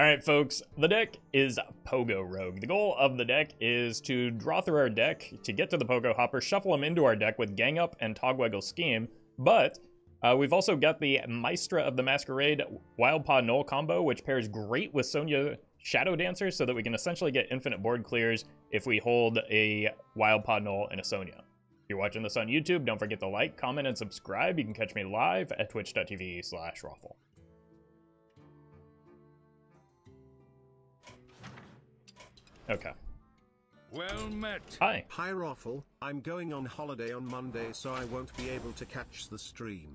Alright folks, the deck is Pogo Rogue. The goal of the deck is to draw through our deck to get to the Pogo-Hopper, shuffle them into our deck with Gang Up and Togwaggle Scheme, but we've also got the Maestra of the Masquerade Wildpaw Gnoll combo, which pairs great with Sonya Shadowdancer so that we can essentially get infinite board clears if we hold a Wildpaw Gnoll and a Sonya. If you're watching this on YouTube, don't forget to like, comment, and subscribe. You can catch me live at twitch.tv/Roffle. Okay. Well met. Hi. Hi Roffle, I'm going on holiday on Monday so I won't be able to catch the stream.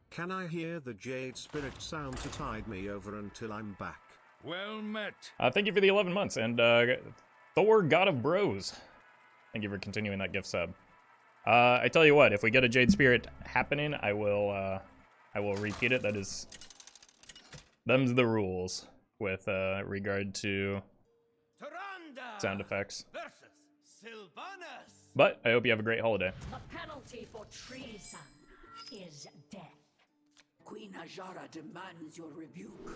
Can I hear the Jade Spirit sound to tide me over until I'm back? Well met. Thank you for the 11 months, and Thor, God of Bros. Thank you for continuing that gift sub. I tell you what, if we get a Jade Spirit happening, I will repeat it. Them's the rules with regard to sound effects. But I hope you have a great holiday. The penalty for treason is death. Queen Ajara demands your rebuke.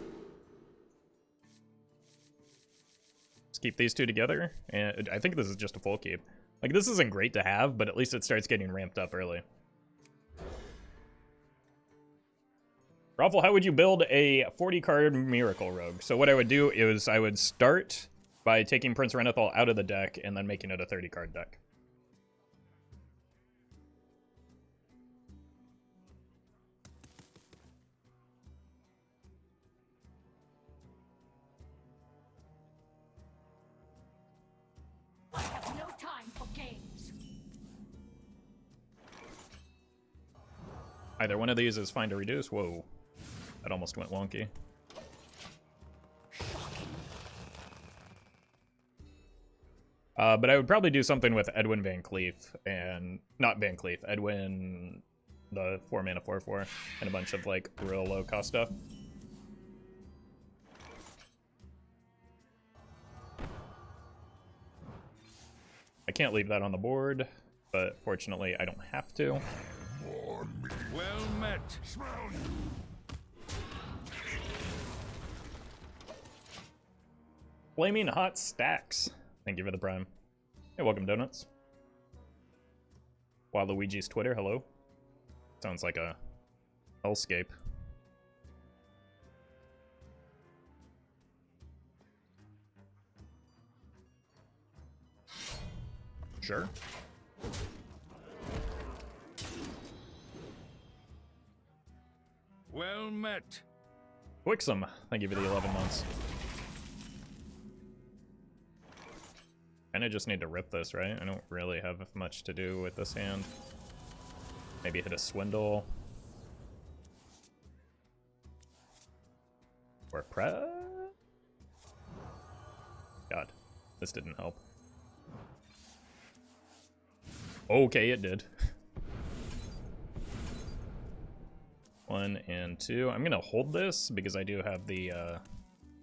Let's keep these two together, and I think this is just a full keep. Like, this isn't great to have, but at least it starts getting ramped up early. Roffle, how would you build a 40-card Miracle Rogue? So what I would do is I would start by taking Prince Renethal out of the deck and then making it a 30-card deck. I have no time for games. Either one of these is fine to reduce. Whoa, that almost went wonky. But I would probably do something with Edwin Van Cleef, and not Van Cleef, Edwin, the 4-mana 4/4, and a bunch of like real low cost stuff. I can't leave that on the board, but fortunately I don't have to. Well met. Flaming Hot Stacks. Thank you for the prime. Hey, welcome, Donuts. Waluigi's Twitter, hello. Sounds like a hellscape. Sure. Well met. Wixom, thank you for the 11 months. Kinda just need to rip this, right? I don't really have much to do with this hand. Maybe hit a Swindle. Or God, this didn't help. Okay, it did. 1 and 2. I'm gonna hold this because I do have the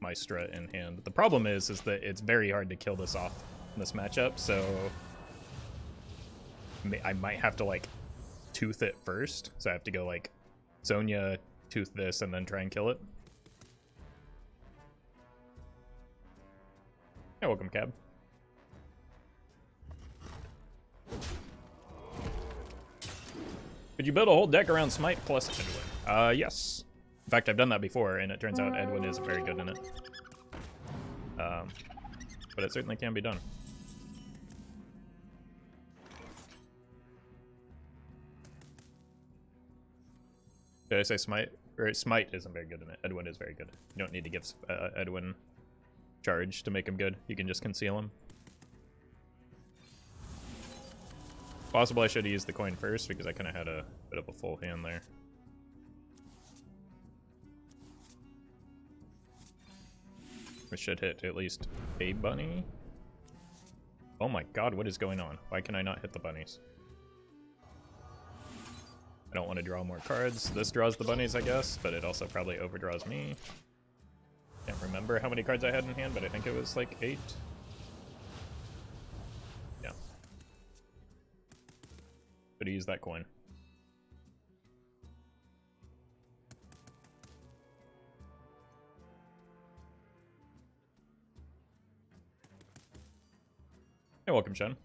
Maestra in hand. The problem is that it's very hard to kill this off in this matchup, so I might have to like tooth it first. So I have to go like Sonya, tooth this, and then try and kill it. Hey, welcome, Cab. Could you build a whole deck around Smite plus Edwin? Yes. In fact, I've done that before, and it turns out Edwin is very good in it. But it certainly can be done. Did I say Smite? Or Smite isn't very good in it. Edwin is very good. You don't need to give Edwin charge to make him good. You can just conceal him. Possible I should have used the coin first because I kind of had a bit of a full hand there. We should hit at least a bunny. Oh my god, what is going on? Why can I not hit the bunnies? I don't want to draw more cards. This draws the bunnies, I guess, but it also probably overdraws me. Can't remember how many cards I had in hand, but I think it was like 8. Yeah. Could have used that coin. Hey, welcome, Shen.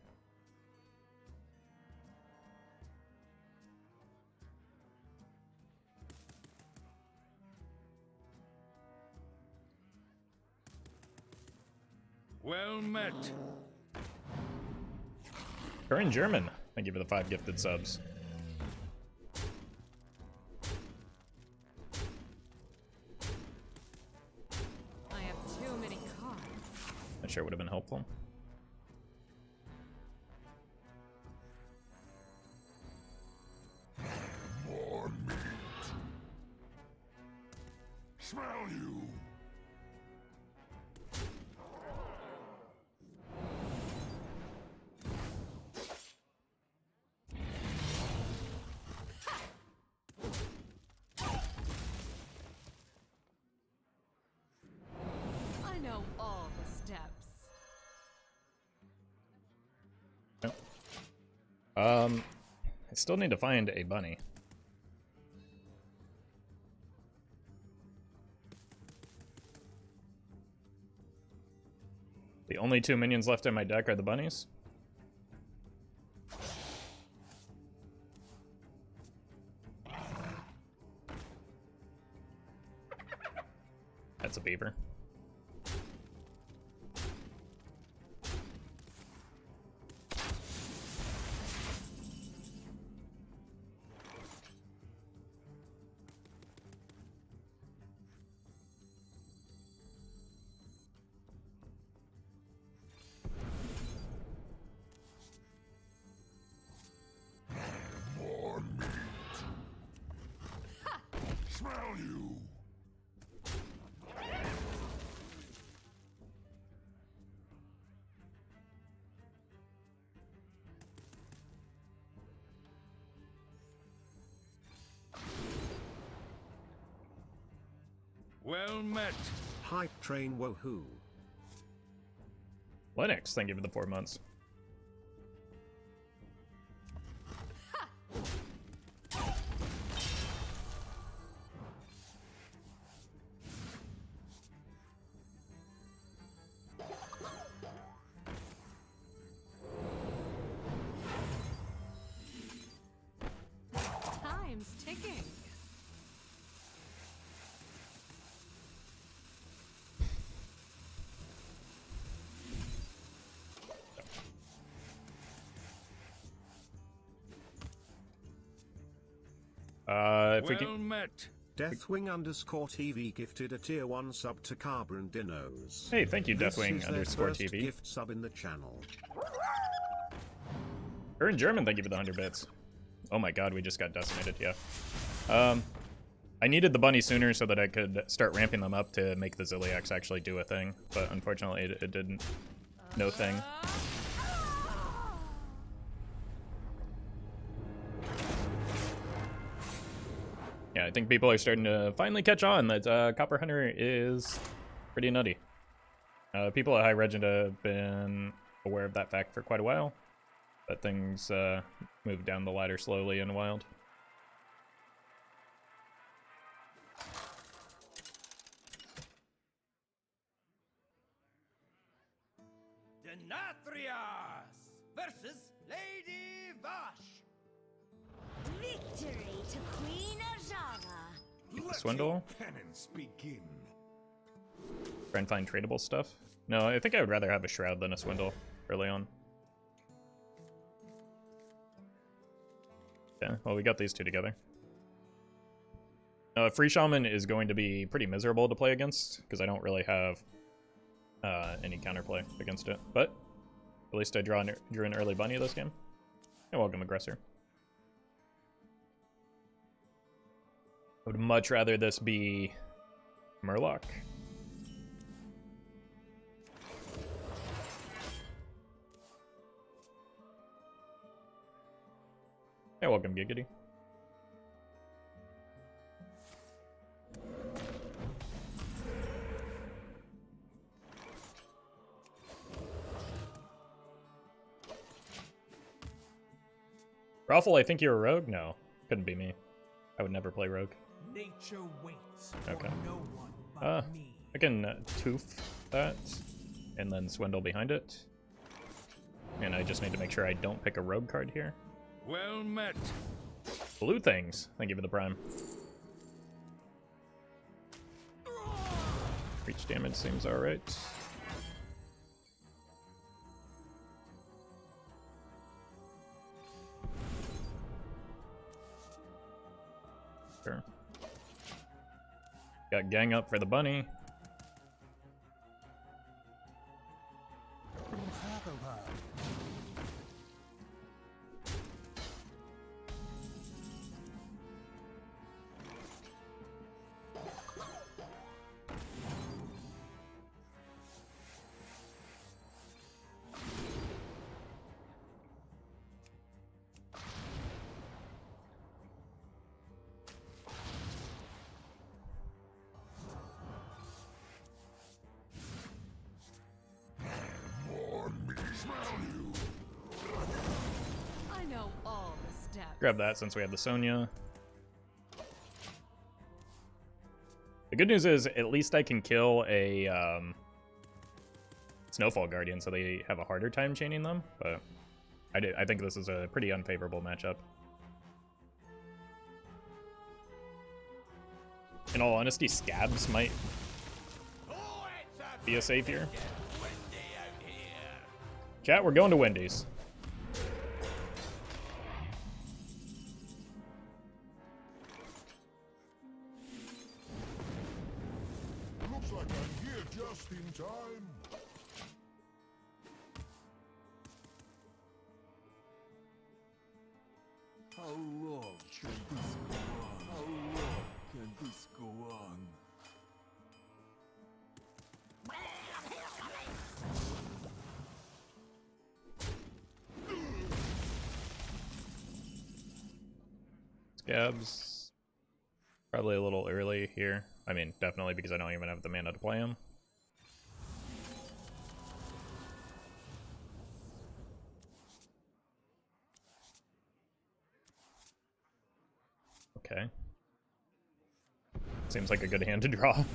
Well met. Current German. Thank you for the 5 gifted subs. I have too many cards. That sure would have been helpful. More meat. Smell you. I know all the steps. I still need to find a bunny. The only 2 minions left in my deck are the bunnies. That's a beaver. More meat. Smell you. Well met. Hype train woohoo. Linux, thank you for the 4 months. Time's ticking. If we Well can, met. Deathwing_TV gifted a tier 1 sub to Carbon Dinos. hey, thank you, This is their first Deathwing_TV. gift sub in the channel. Current German, thank you for the 100 bits. Oh my god, we just got decimated, yeah. I needed the bunny sooner so that I could start ramping them up to make the Zilliax actually do a thing, but unfortunately it didn't. No thing. Yeah, I think people are starting to finally catch on that Copper Hunter is pretty nutty. People at High Regent have been aware of that fact for quite a while, but things move down the ladder slowly in Wild. Denathrias versus Lady Vash. Victory to Queen Ajara. Keep the Swindle. Penance begin. Try and find tradable stuff. No, I think I would rather have a Shroud than a Swindle early on. Yeah, well, we got these two together. Free Shaman is going to be pretty miserable to play against, because I don't really have any counterplay against it. But at least I drew an early bunny this game. And welcome, Aggressor. I would much rather this be Murloc. Hey, welcome, Giggity. Roffle, I think you're a rogue? No, couldn't be me. I would never play rogue. Nature waits Okay. for no one but me. I can tooth that, and then Swindle behind it. and I just need to make sure I don't pick a rogue card here. Well met. Blue things. Thank you for the prime. Reach damage seems alright. Sure. Got gang up for the bunny. I know all the steps. Grab that since we have the Sonya. The good news is at least I can kill a Snowfall Guardian, so they have a harder time chaining them, but I think this is a pretty unfavorable matchup. In all honesty, Scabbs might be a save here. Chat, we're going to Wendy's. Looks like I'm here just in time. How long can this go on? How long can this go on? Scabbs. Probably a little early here. I mean, definitely because I don't even have the mana to play him. Okay. Seems like a good hand to draw.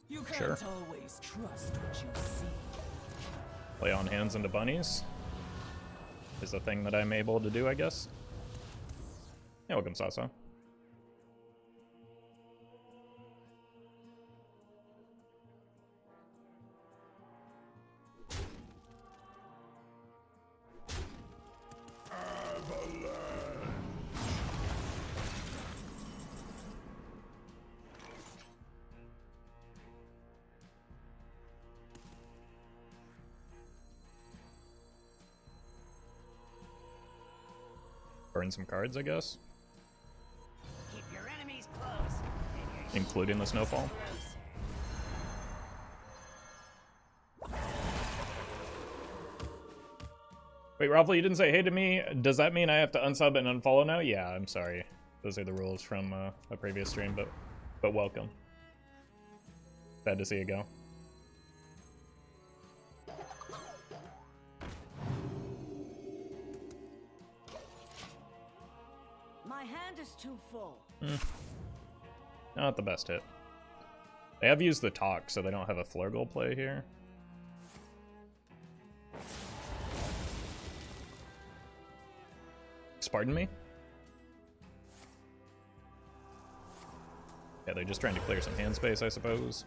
You can't Sure. always trust what you see. Play on hands into bunnies is a thing that I'm able to do, I guess. Yeah, welcome, Sasa. Burn some cards, I guess. Keep your enemies close. Including the Snowfall. Wait, Roffle, you didn't say hey to me. Does that mean I have to unsub and unfollow now? Yeah, I'm sorry. Those are the rules from a previous stream, but welcome. Sad to see you go. My hand is too full. Not the best hit. They have used the talk, so they don't have a Flurgle play here. Pardon me? Yeah, they're just trying to clear some hand space, I suppose.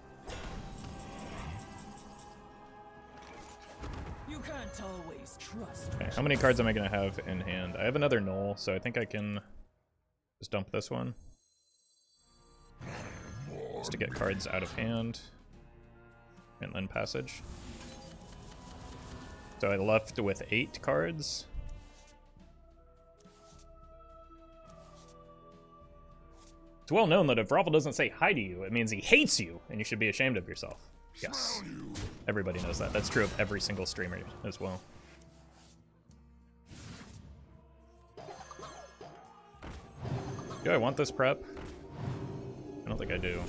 You can't always trust. Okay, how many cards am I going to have in hand? I have another Gnoll, so I think I can just dump this one. Just to get cards out of hand. And then passage. So I left with 8 cards. It's well known that if Roffle doesn't say hi to you, it means he hates you, and you should be ashamed of yourself. Yes. Everybody knows that. That's true of every single streamer as well. Do I want this prep? I don't think I do.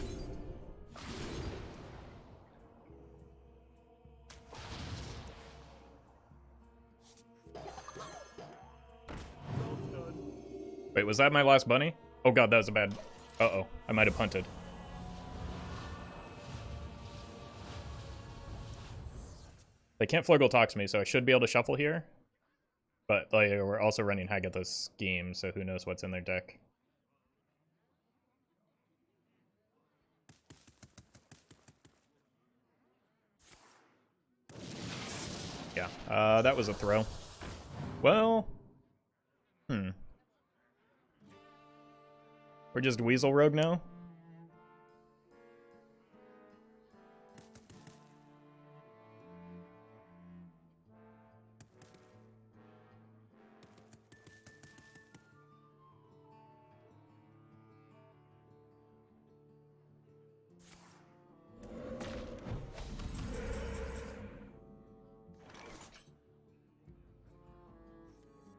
Wait, was that my last bunny? Oh god, that was a bad... Uh-oh, I might have punted. They can't Fluggle Tox me, so I should be able to shuffle here. But like, we're also running Hagatha's Scheme, so who knows what's in their deck. Yeah, that was a throw. Well... We're just Weasel Rogue now?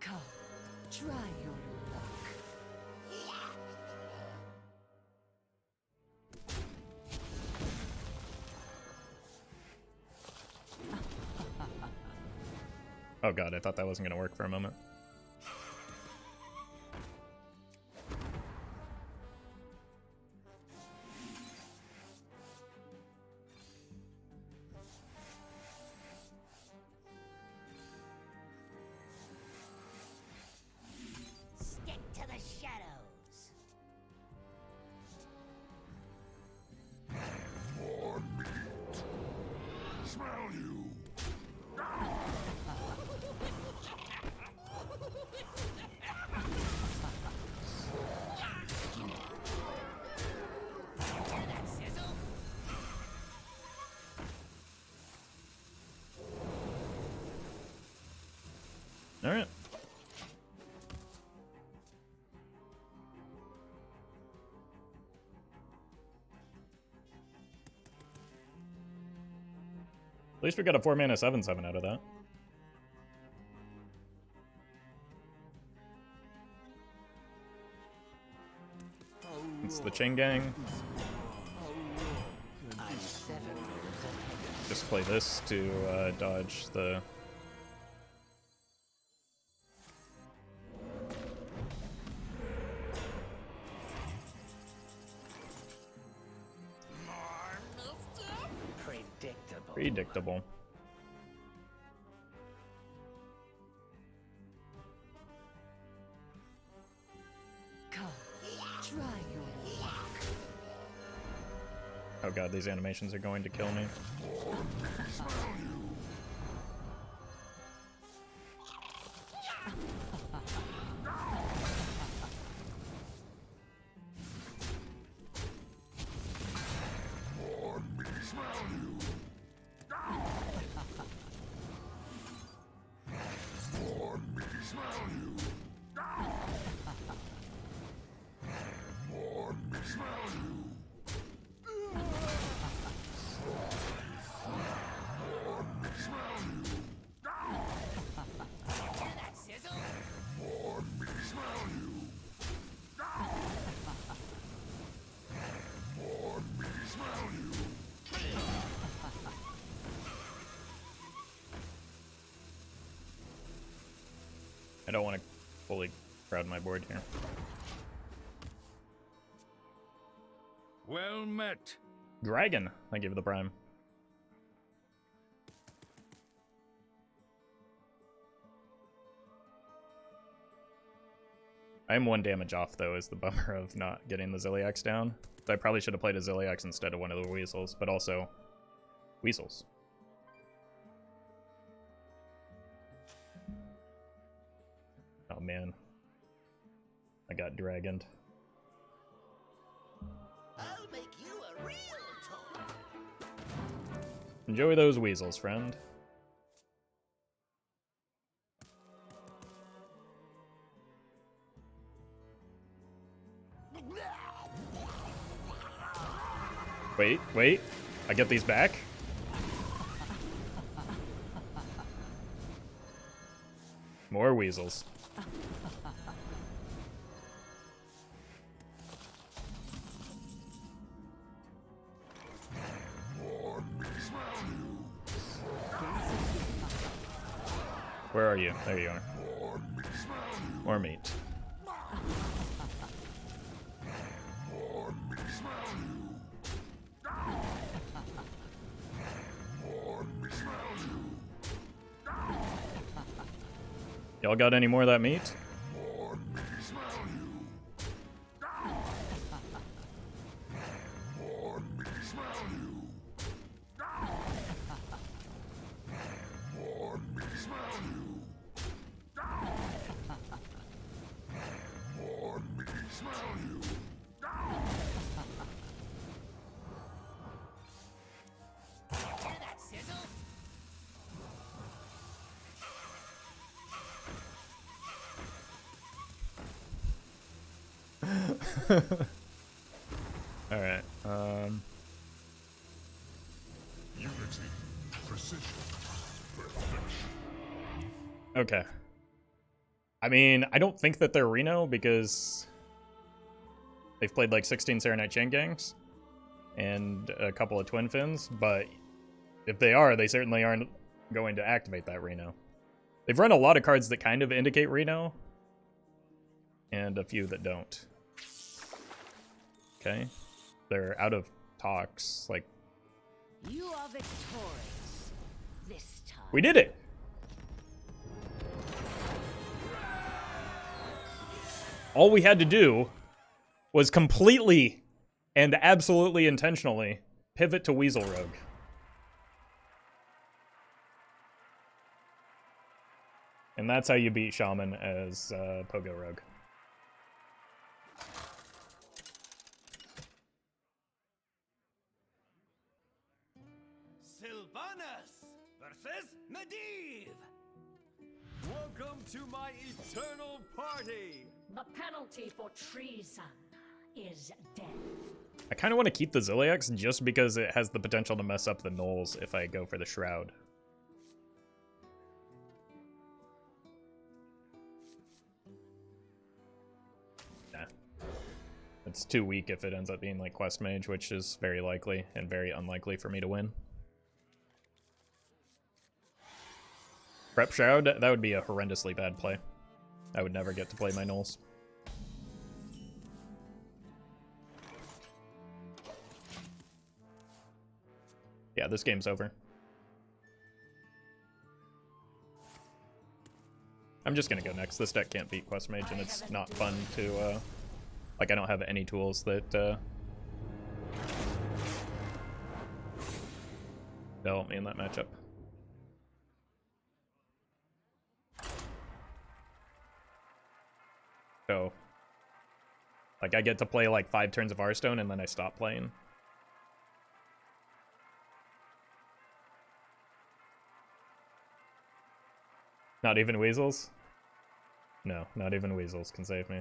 Come, try your luck. Oh god, I thought that wasn't going to work for a moment. Stick to the shadows. More meat. Smell you. Alright. At least we got a 4-mana 7/7 out of that. It's the Chain Gang. Just play this to dodge the... Predictable. Come, try your luck. Oh god, these animations are going to kill me. I don't want to fully crowd my board here. Well met. Dragon, thank you for the prime. I am 1 damage off, though, is the bummer of not getting the Zilliax down. So I probably should have played a Zilliax instead of one of the Weasels, but also Weasels. Oh man, I got dragoned. I'll make you a real toad. Enjoy those Weasels, friend. Wait, I get these back? More Weasels. Where are you? There you are. More meat. Y'all got any more of that meat? More me smell you. More me smell you. More me smell you. More me smell you. Hear that sizzle? All right. Unity, precision, perfection. Okay. I mean, I don't think that they're Reno because they've played like 16 Serenite Chain Gangs and a couple of Twin Fins, but if they are, they certainly aren't going to activate that Reno. They've run a lot of cards that kind of indicate Reno, and a few that don't. Okay. They're out of talks, like... You are victorious this time. We did it! All we had to do was completely and absolutely intentionally pivot to Weasel Rogue. And that's how you beat Shaman as Pogo Rogue. Sylvanas versus Medivh. Welcome to my eternal party! The penalty for treason is death. I kind of want to keep the Zilliax just because it has the potential to mess up the Gnolls if I go for the Shroud. Nah. It's too weak if it ends up being like Quest Mage, which is very likely and very unlikely for me to win. Prep Shroud, that would be a horrendously bad play. I would never get to play my Gnolls. Yeah, this game's over. I'm just gonna go next. This deck can't beat Quest Mage, and it's not fun to, like, I don't have any tools that, help me in that matchup. So, like, I get to play, like, 5 turns of Hearthstone, and then I stop playing. Not even Weasels? No, not even Weasels can save me.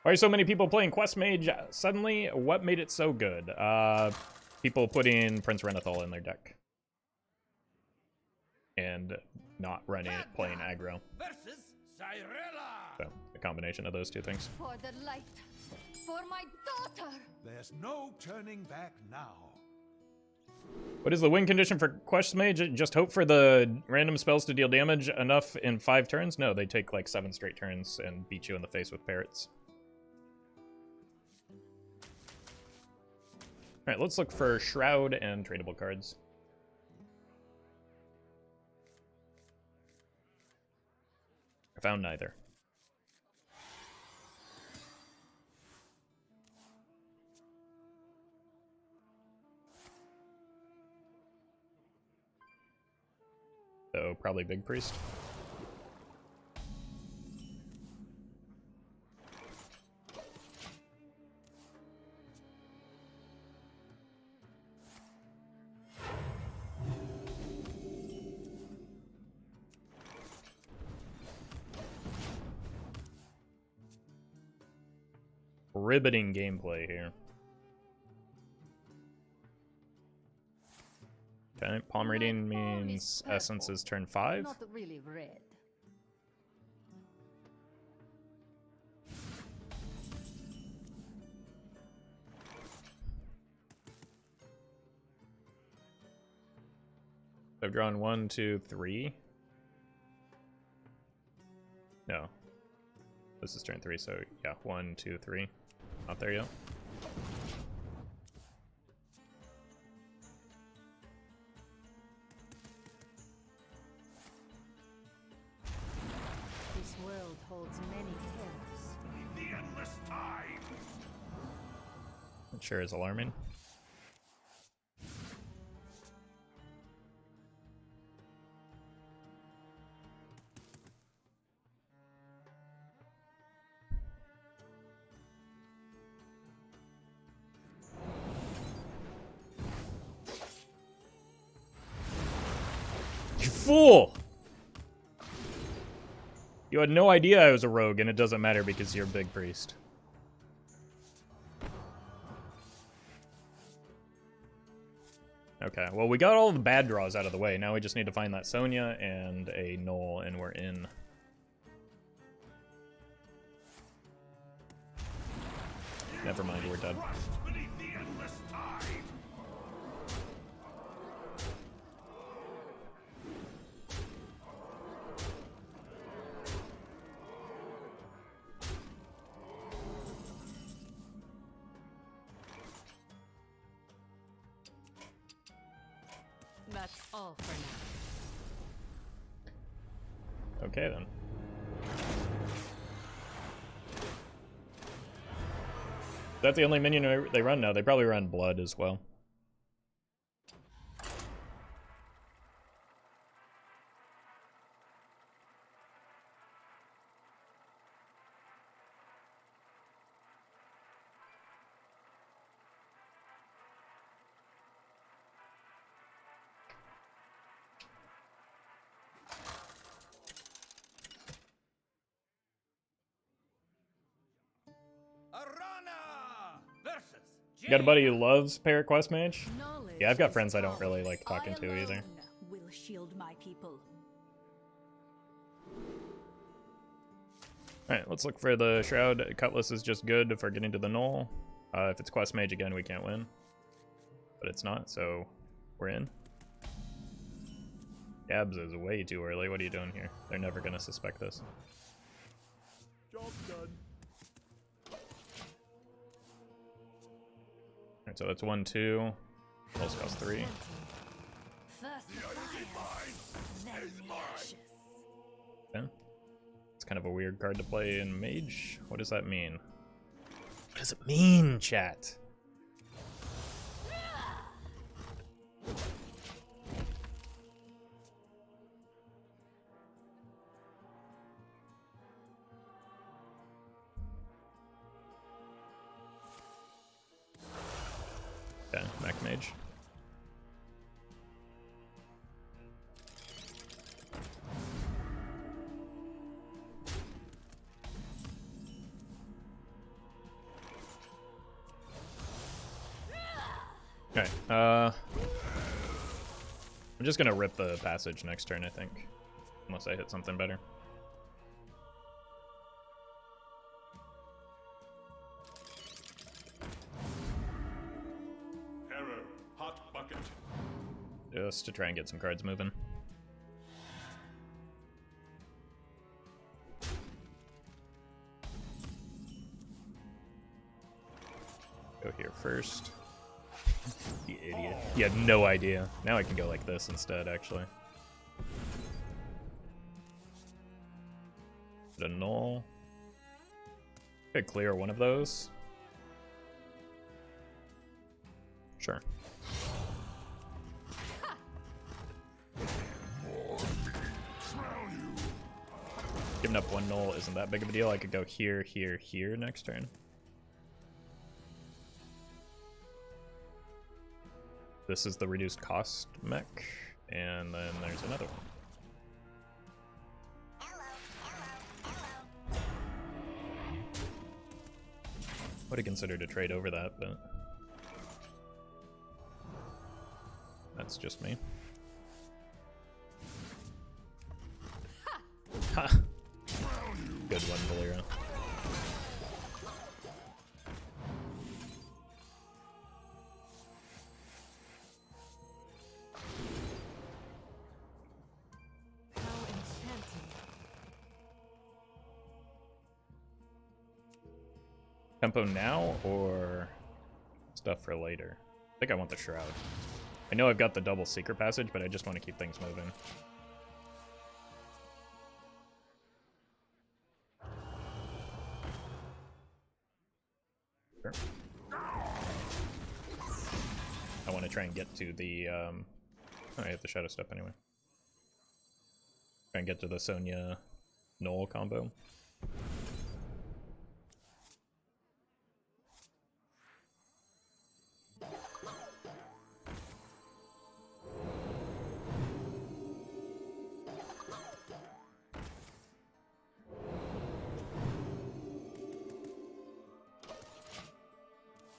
Why are so many people playing Quest Mage suddenly? What made it so good? People putting Prince Renathal in their deck. And not running it, playing aggro. Versus Cyrilla. So, a combination of those two things. For the light, for my daughter. There's no turning back now. What is the win condition for Quest Mage? Just hope for the random spells to deal damage enough in 5 turns? No, they take like 7 straight turns and beat you in the face with parrots. Alright, let's look for Shroud and tradable cards. I found neither. So, probably Big Priest. Riveting gameplay here. Okay, palm reading means essence is turn 5. Not really red. I've drawn 1, 2, 3. No. This is turn 3, so yeah, 1, 2, 3. Not there yet. endless time. That sure is alarming. You fool! You had no idea I was a rogue, and it doesn't matter because you're a big priest. Okay, well, we got all the bad draws out of the way. Now we just need to find that Sonya and a Gnoll, and we're in. Never mind, we're dead. Crushed beneath the endless time. That's all for now. Okay, then. That's the only minion they run now. They probably run blood as well. Arana versus You got a buddy who loves Parrot Quest Mage? Knowledge Yeah, I've got is friends I don't power. really like talking to I either. alone will shield my people. Alright, let's look for the Shroud. Cutlass is just good for getting to the Gnoll. If it's Quest Mage again, we can't win. But it's not, so we're in. Scabbs is way too early. What are you doing here? They're never gonna suspect this. Job done. Alright, so that's 1, 2. Pulse cost 3. First the fire, then the ashes. Okay. It's kind of a weird card to play in Mage. What does that mean? What does it mean, chat? Okay, Mech Mage. Okay, I'm just gonna rip the passage next turn, I think. Unless I hit something better. Error. Hot bucket. Just to try and get some cards moving. Go here first. You idiot. You had no idea. Now I can go like this instead, actually. Put a Gnoll. Could clear one of those. Sure. Giving up one Gnoll isn't that big of a deal. I could go here, here, here next turn. This is the reduced cost mech, and then there's another one. Would have considered a trade over that, but that's just me. Ha! Good one, Valera. Tempo now or stuff for later? I think I want the Shroud. I know I've got the double secret passage, but I just want to keep things moving. Sure. I want to try and get to the, oh, I have the Shadowstep anyway. Try and get to the Sonya Gnoll combo.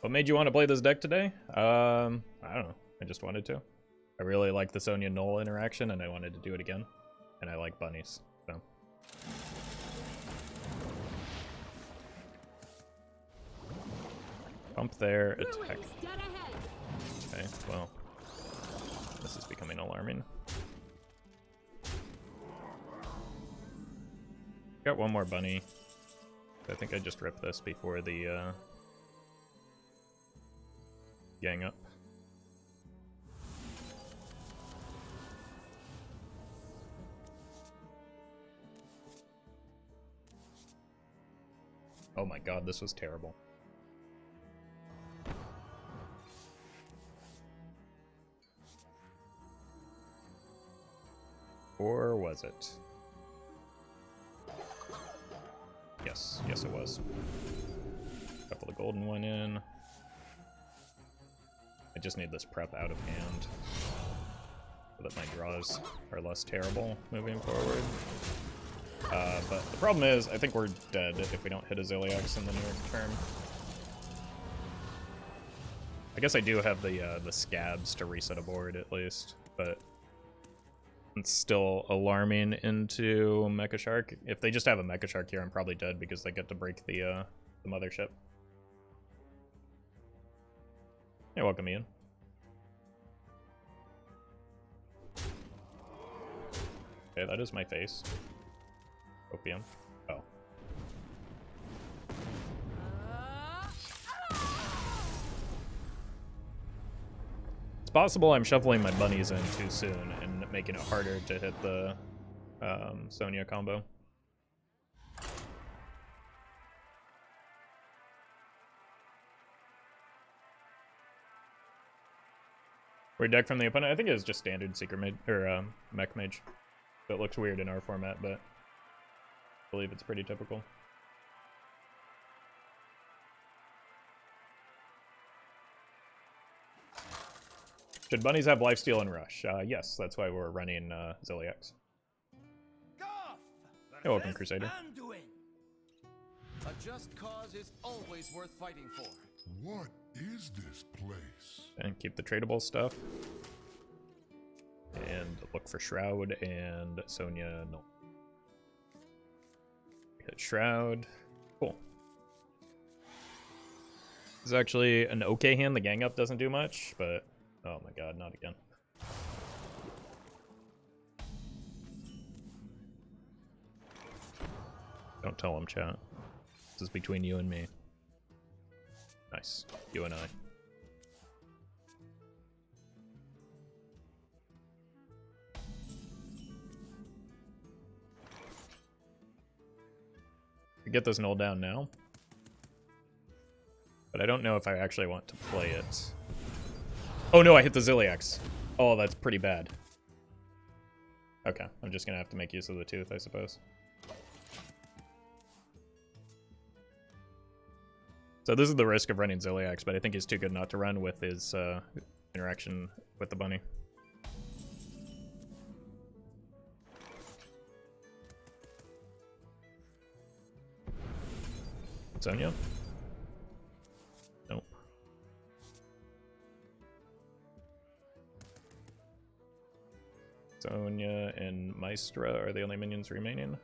What made you want to play this deck today? I don't know. I just wanted to. I really like the Sonya Gnoll interaction, and I wanted to do it again. And I like bunnies, so. Pump there, attack. Okay, well. This is becoming alarming. Got one more bunny. I think I just ripped this before the, gang up. Oh my god, this was terrible. Or was it? Yes, yes it was. Couple of golden one in. I just need this prep out of hand so that my draws are less terrible moving forward. But the problem is, I think we're dead if we don't hit a Zilliax in the near term. I guess I do have the Scabbs to reset a board at least, but it's still alarming into Mecha Shark. If they just have a Mecha Shark here, I'm probably dead because they get to break the mothership. Hey, welcome Ian. Okay, that is my face. Opium. Oh. It's possible I'm shuffling my bunnies in too soon and making it harder to hit the Sonya combo. Weird deck from the opponent. I think it was just standard secret mage or mech mage. So it looks weird in our format, but I believe it's pretty typical. Should bunnies have lifesteal and rush? Yes, that's why we're running Zilliax. You're welcome, Crusader. A just cause is always worth fighting for. What is this place? And keep the tradable stuff. And look for Shroud and Sonya Gnoll. Hit Shroud. Cool. This is actually an okay hand. The gang up doesn't do much, but oh my god, not again. Don't tell him, chat. This is between you and me. Nice. You and I. Get this Gnoll down now. But I don't know if I actually want to play it. Oh no, I hit the Zilliax. Oh, that's pretty bad. Okay, I'm just gonna have to make use of the tooth, I suppose. So this is the risk of running Zilliax, but I think he's too good not to run with his interaction with the bunny. Sonya? Nope. Sonya and Maestra are the only minions remaining.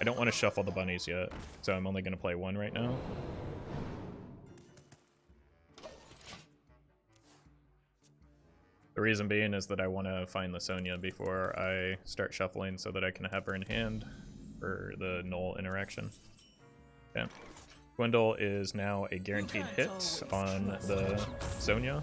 I don't want to shuffle the bunnies yet, so I'm only going to play one right now. The reason being is that I want to find the Sonya before I start shuffling so that I can have her in hand for the Gnoll interaction. Okay. Swindle is now a guaranteed hit on the Sonya.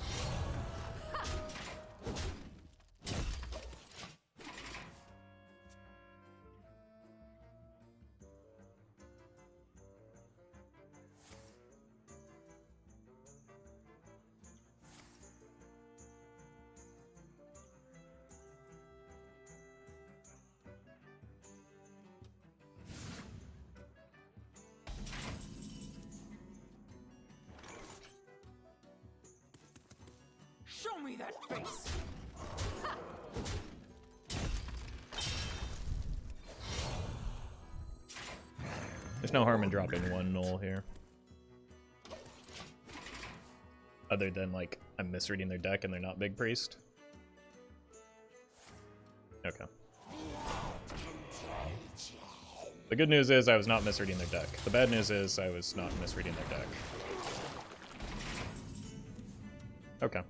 Show me that face! There's no harm in dropping one Gnoll here. Other than, like, I'm misreading their deck and they're not Big Priest. Okay. The good news is I was not misreading their deck. The bad news is I was not misreading their deck. Okay.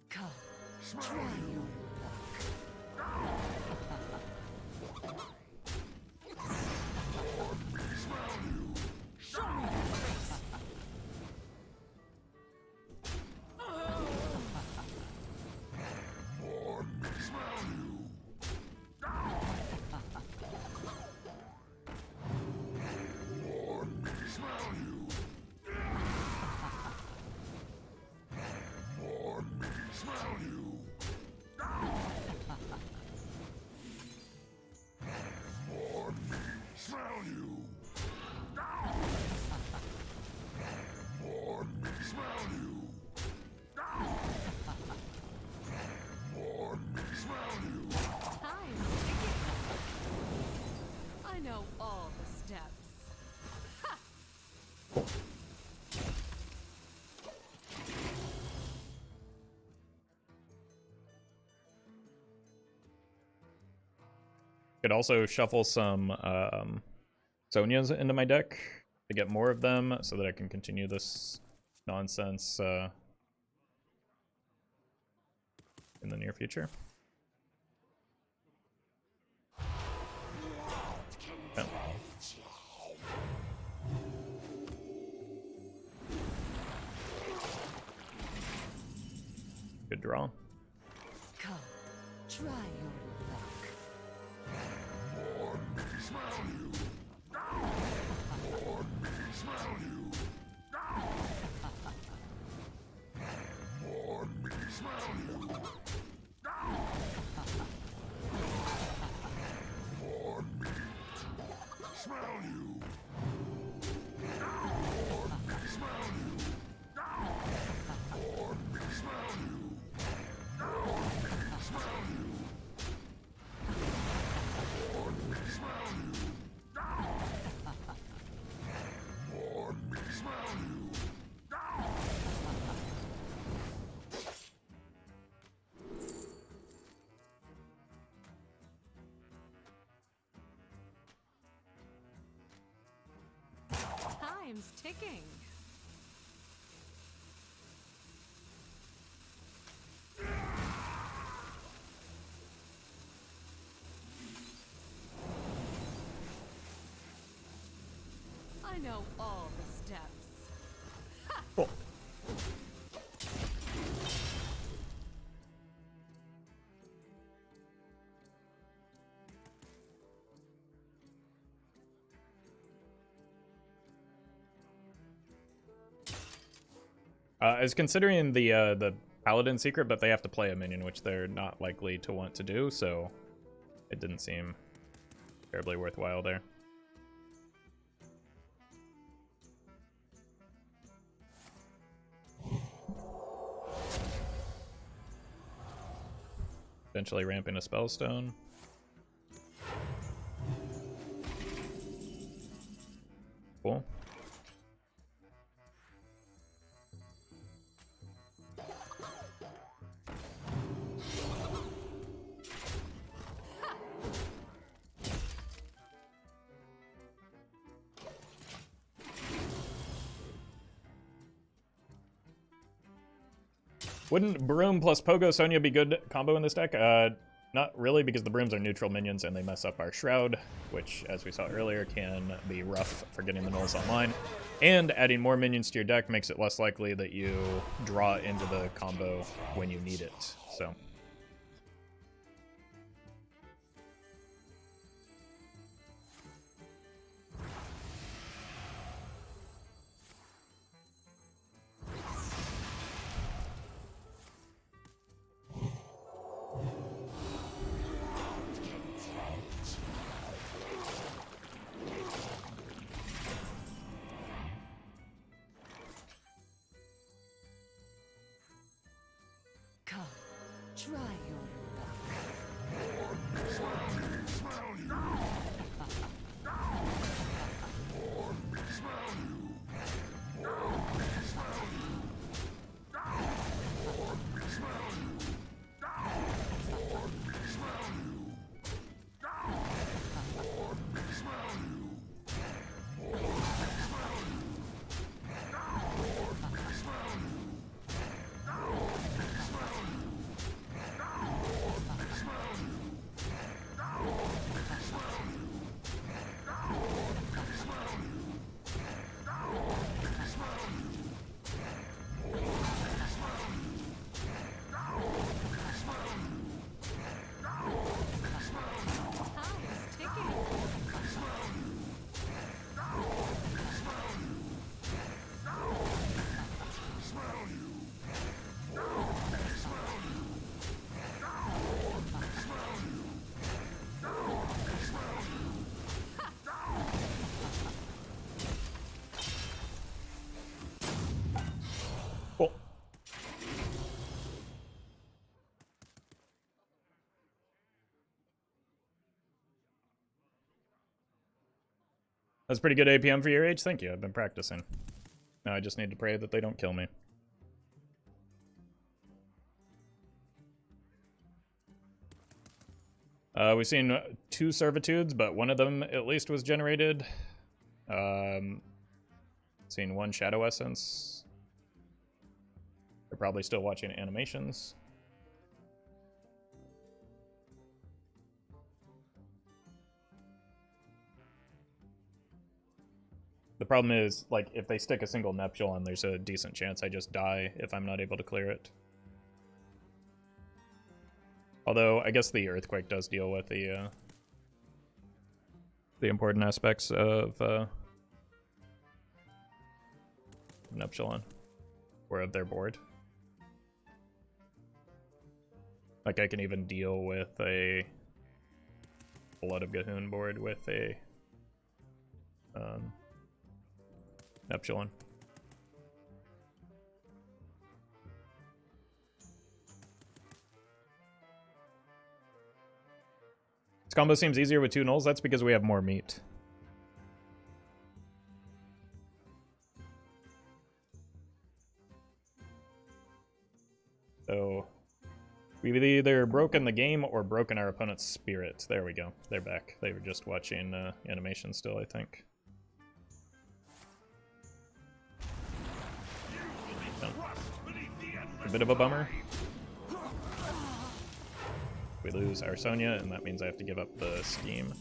Come, try your Could also shuffle some Sonyas into my deck to get more of them so that I can continue this nonsense in the near future. Yeah. Good draw. come, try your time's ticking. I know all the steps. Cool. I was considering the Paladin secret, but they have to play a minion, which they're not likely to want to do, so it didn't seem terribly worthwhile there. Eventually ramping a Spellstone. Cool. Wouldn't Broom plus Pogo Sonya be good combo in this deck? Not really, because the Brooms are neutral minions and they mess up our Shroud, which, as we saw earlier, can be rough for getting the Gnolls online. And adding more minions to your deck makes it less likely that you draw into the combo when you need it, so... Try your luck. Cool. That's pretty good APM for your age. Thank you. I've been practicing. Now I just need to pray that they don't kill me. We've seen 2 servitudes, but one of them at least was generated. Seen 1 shadow essence. They're probably still watching animations. The problem is, like, if they stick a single Neptune, there's a decent chance I just die if I'm not able to clear it. Although, I guess the Earthquake does deal with the important aspects of Neptune, or of their board. Like, I can even deal with a Blood of Gahoon board with a Neptune. This combo seems easier with 2 nulls. That's because we have more meat. So we've either broken the game or broken our opponent's spirit. There we go. They're back. They were just watching animation still, I think. A bit of a bummer. We lose our Sonya, and that means I have to give up the scheme.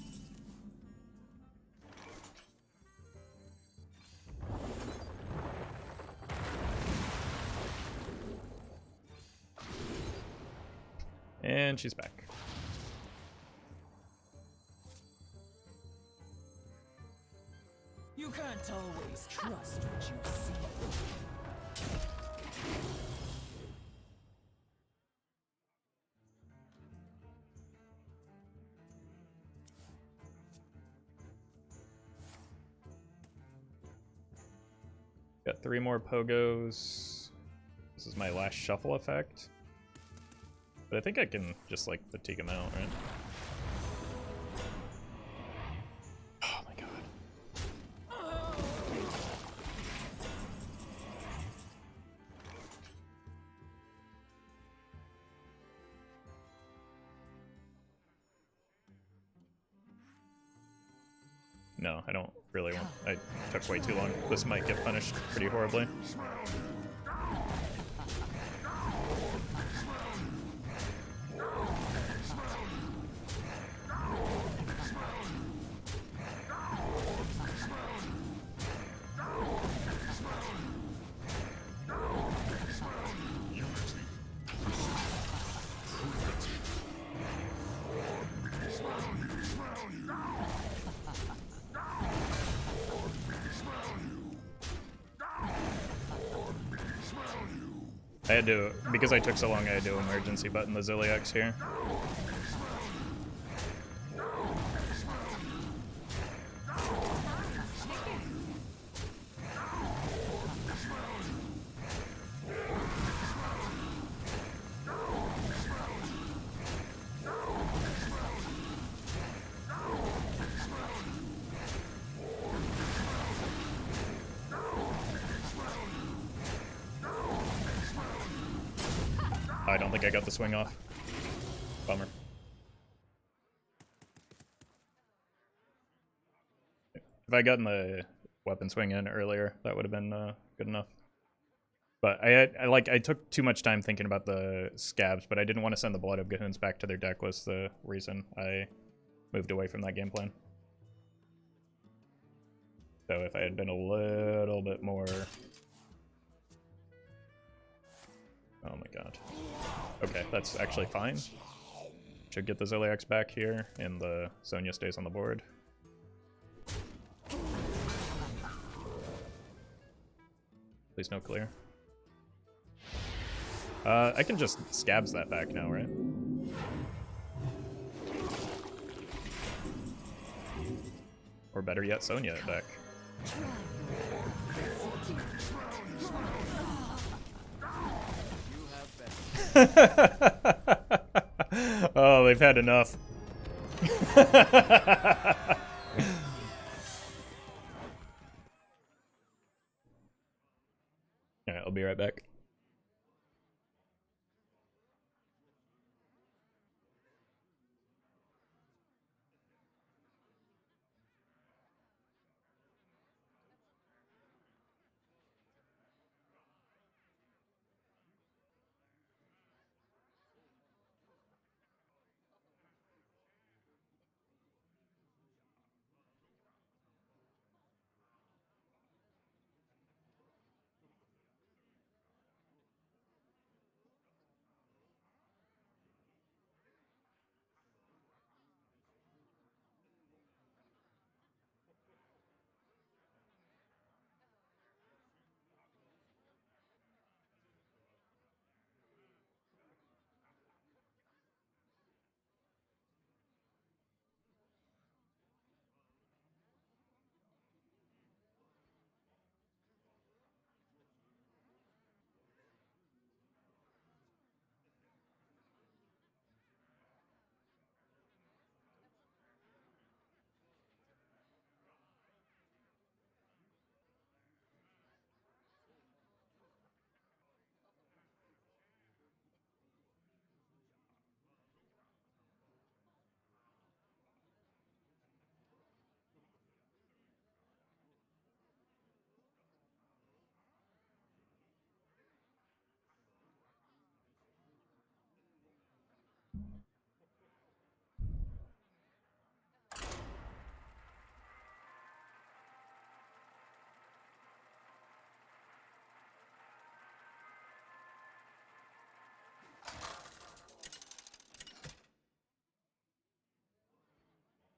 And she's back. You can't always trust what you see. Got 3 more Pogos. This is my last shuffle effect. But I think I can just, like, fatigue him out, right? Oh my god. No, I don't really want... I took way too long. This might get punished pretty horribly. I had to, because I took so long, I had to emergency button the Zilliax here. I don't think I got the swing off. Bummer. If I gotten the weapon swing in earlier, that would have been good enough. But I took too much time thinking about the scabs, but I didn't want to send the Blood of Gahoons back to their deck was the reason I moved away from that game plan. So if I had been a little bit more... Oh my god. Okay, that's actually fine. Should get the Zilliax back here, and the Sonya stays on the board. Please no clear. I can just Scabbs that back now, right? Or better yet, Sonya it back. Oh, they've had enough. Alright, I'll be right back.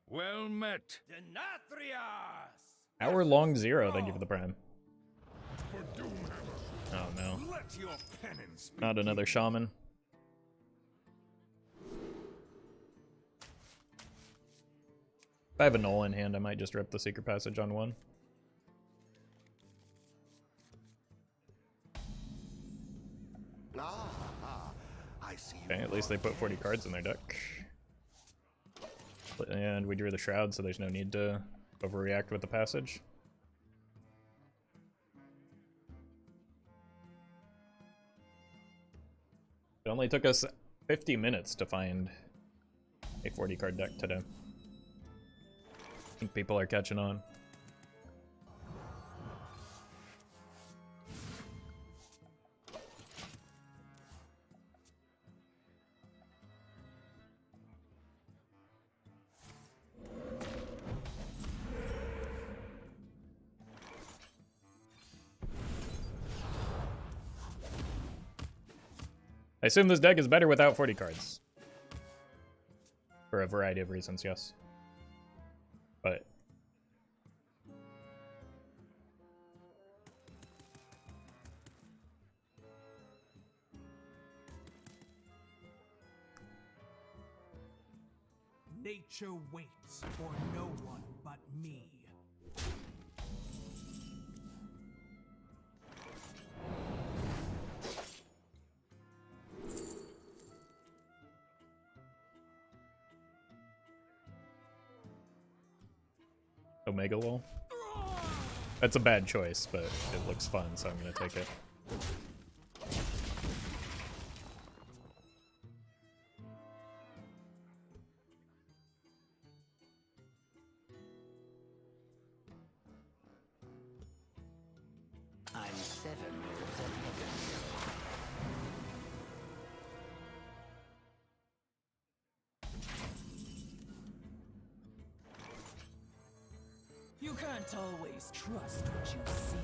Well met. Hour-long 0, thank you for the prime. Oh no. Let your penance be Not another shaman. If I have a Gnoll in hand, I might just rip the Secret Passage on one. Okay, at least they put 40 cards in their deck. And we drew the Shroud, so there's no need to overreact with the passage. It only took us 50 minutes to find a 40 card deck today. I think people are catching on. I assume this deck is better without 40 cards. For a variety of reasons, yes. But... Nature waits for no one but me. Omega Lol. That's a bad choice, but it looks fun, so I'm gonna take it. can't always trust what you see.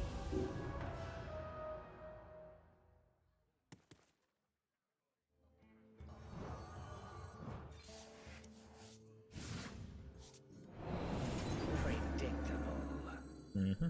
Predictable. Mm-hmm.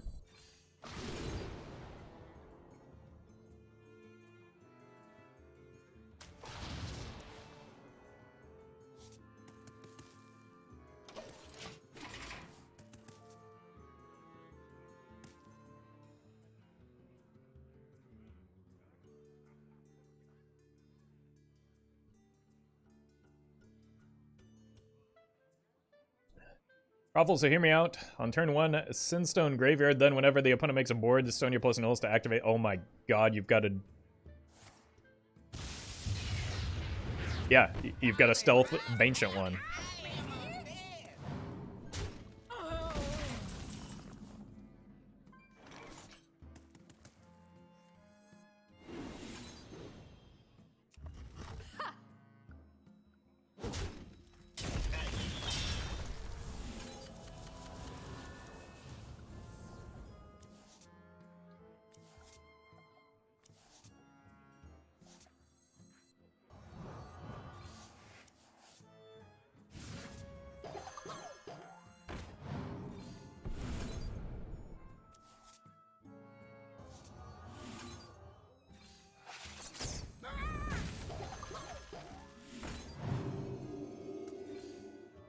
Roffle, so hear me out. On turn 1, Sinstone Graveyard, then whenever the opponent makes a board, the Sonya plus Knolls to activate. Oh my god, you've got to... Yeah, you've got a stealth Ancient one.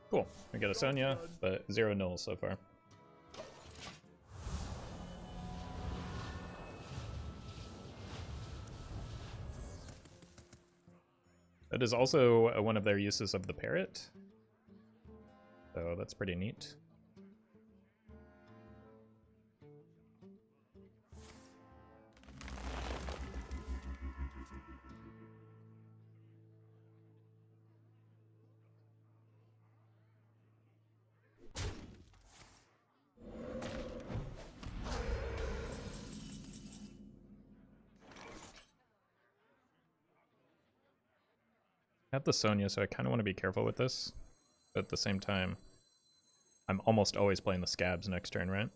Cool. We got a Sonya, but 0 Knolls so far. That is also one of their uses of the parrot. So that's pretty neat. I have the Sonya, so I kind of want to be careful with this. But at the same time, I'm almost always playing the Scabbs next turn, right?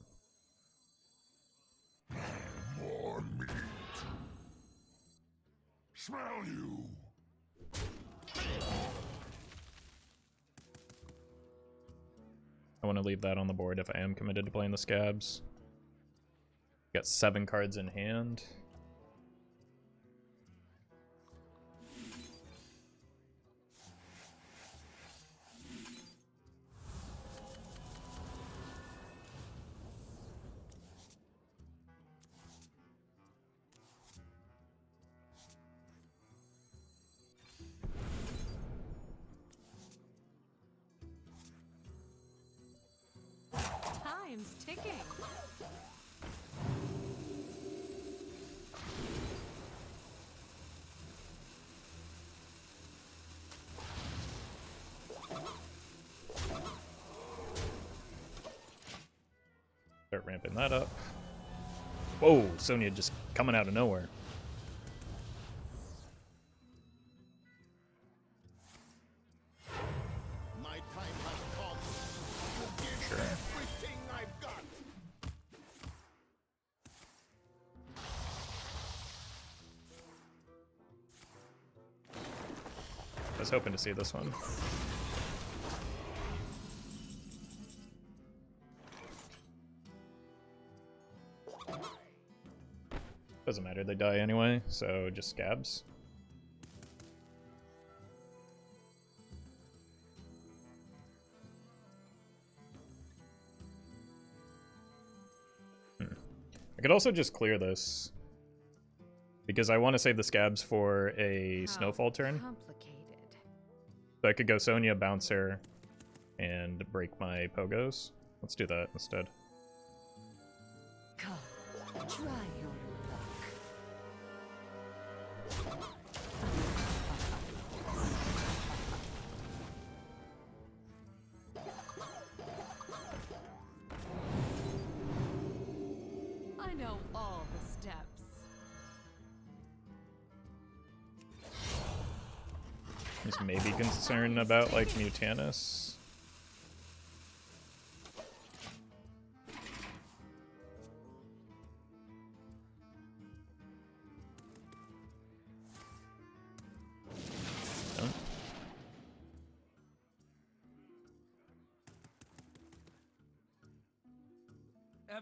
More meat. Smell you. I want to leave that on the board if I am committed to playing the Scabbs. Got 7 cards in hand. Time's ticking. Start ramping that up. Whoa, Sonya just coming out of nowhere. My time has come. To give Sure. everything I've got. I was hoping to see this one. Doesn't matter, they die anyway, so just Scabbs. I could also just clear this, because I want to save the Scabbs for a Snowfall turn. Complicated. So I could go Sonya, Bouncer, and break my Pogos. Let's do that instead. Come, try your luck. I know all the steps. Just maybe concerned about like Mutanus.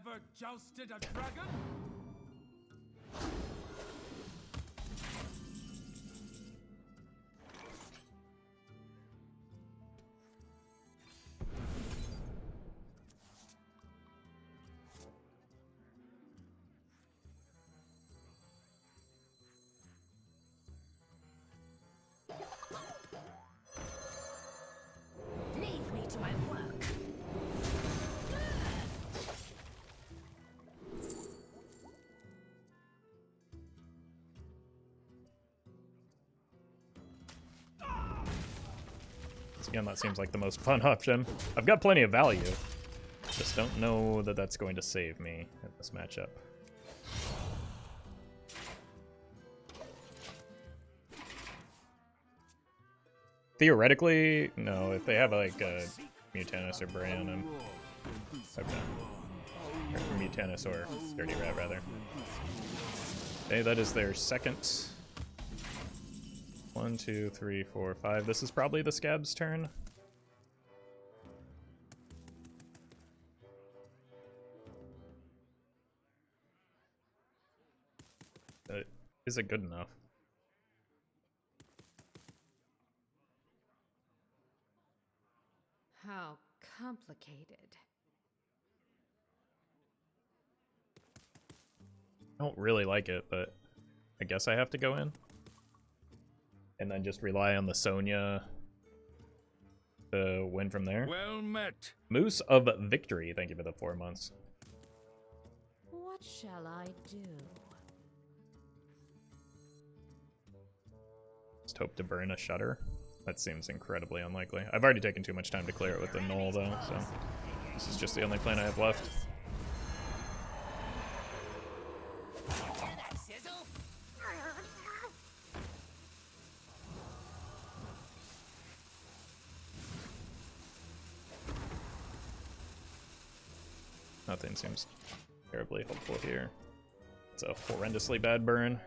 ever jousted a dragon? Leave me to my work. Again, that seems like the most fun option. I've got plenty of value. Just don't know that that's going to save me in this matchup. Theoretically, no. If they have like a Mutanus or Bran, I'm okay. Or Mutanus or Dirty Rat, rather. Okay, that is their second. 1, 2, 3, 4, 5. This is probably the Scabbs' turn. Is it good enough? How complicated. I don't really like it, but I guess I have to go in. And then just rely on the Sonya to win from there. Well met. Moose of Victory, thank you for the 4 months. What shall I do? Just hope to burn a Shutter. That seems incredibly unlikely. I've already taken too much time to clear it with the Gnoll, though, so this is just the only plan I have left. Nothing seems terribly hopeful here. It's a horrendously bad burn.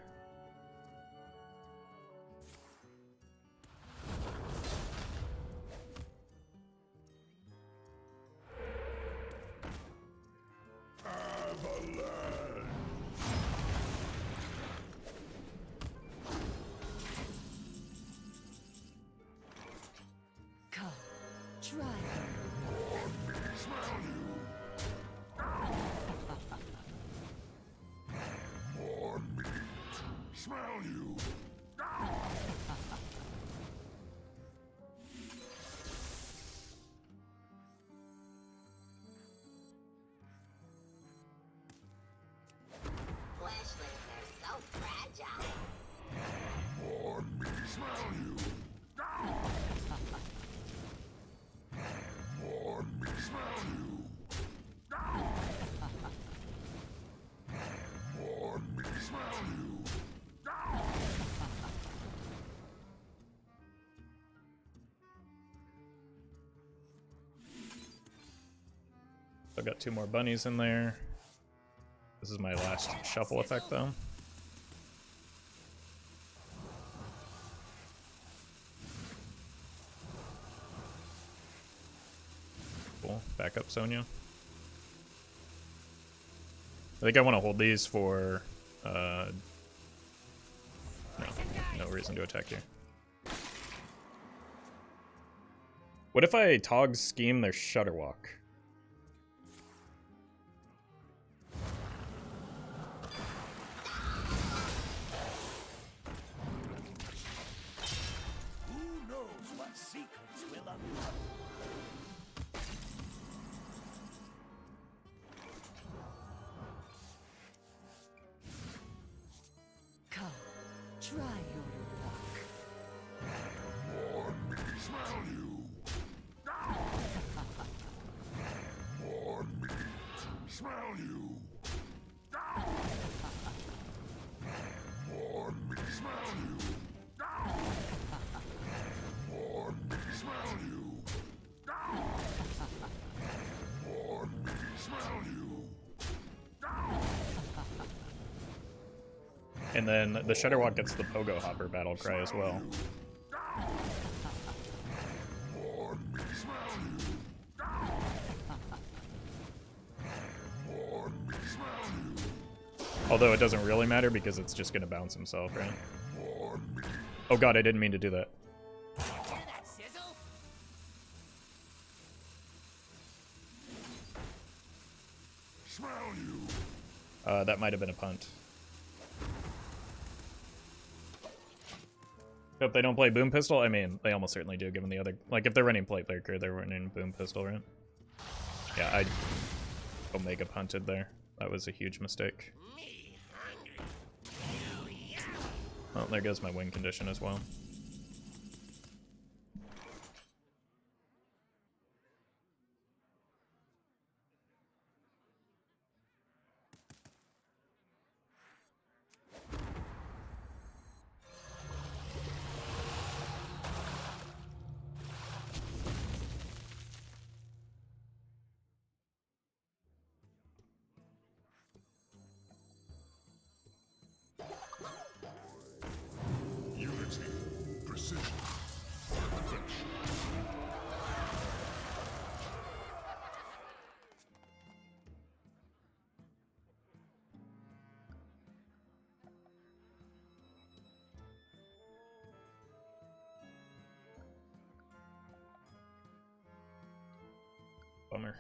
Come, try. Smell you! Fleshlings are so fragile. On me! Smell you! On me! Smell you! On me! Smell you! I've got 2 more bunnies in there. This is my last shuffle effect, though. Cool. Back up, Sonya. I think I want to hold these for... no reason to attack here. What if I Tog scheme their Shutterwalk? Who knows what secrets will uncover? Come, try your luck. On me! Smell you! On me! Smell you! On me! Smell you! On me! Smell you! On me! Smell you! And then the Shutterwalk gets the Pogo-Hopper battle cry as well. On me! Smell you! On Although it doesn't really matter because it's just gonna bounce himself, right? Oh god, I didn't mean to do that. That might have been a punt. Hope they don't play Boom Pistol. I mean, they almost certainly do, given the other... Like, if they're running Plate Breaker, they're running Boom Pistol, right? Yeah, I Omega punted there. That was a huge mistake. Well, there goes my win condition as well. Bummer.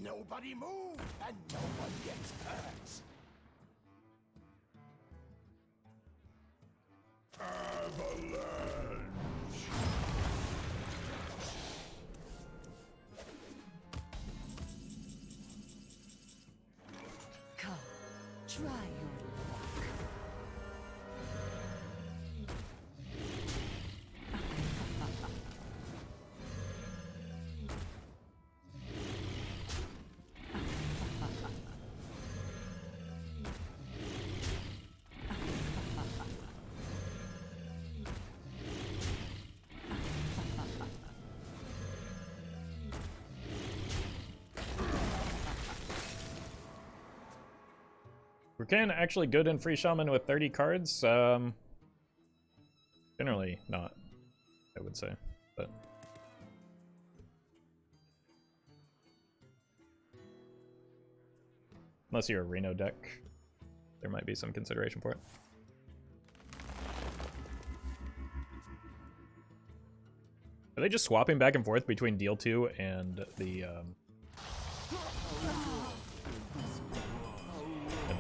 Nobody move and no one gets hurt. Avalanche. Come, try your luck. Rukan actually good in Free Shaman with 30 cards. Generally not, I would say, but unless you're a Reno deck, there might be some consideration for it. Are they just swapping back and forth between Deal 2 and the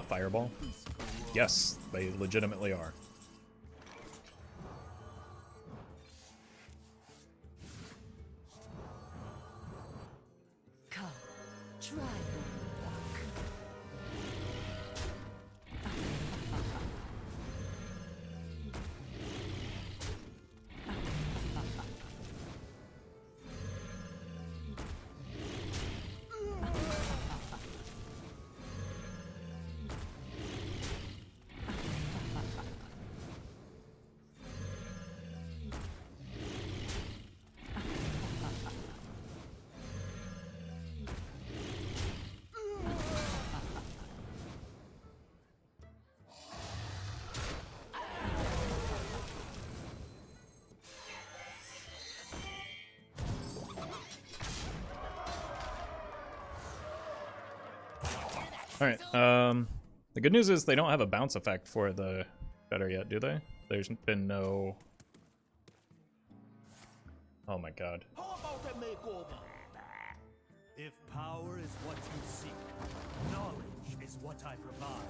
Fireball? Yes, they legitimately are. Come, try your luck. Alright, the good news is they don't have a bounce effect for the Shudder yet, do they? There's been no... Oh my god. How about a makeover? If power is what you seek, knowledge is what I provide.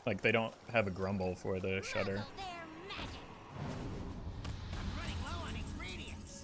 Like, they don't have a Grumble for the Shudder. I'm running low on ingredients.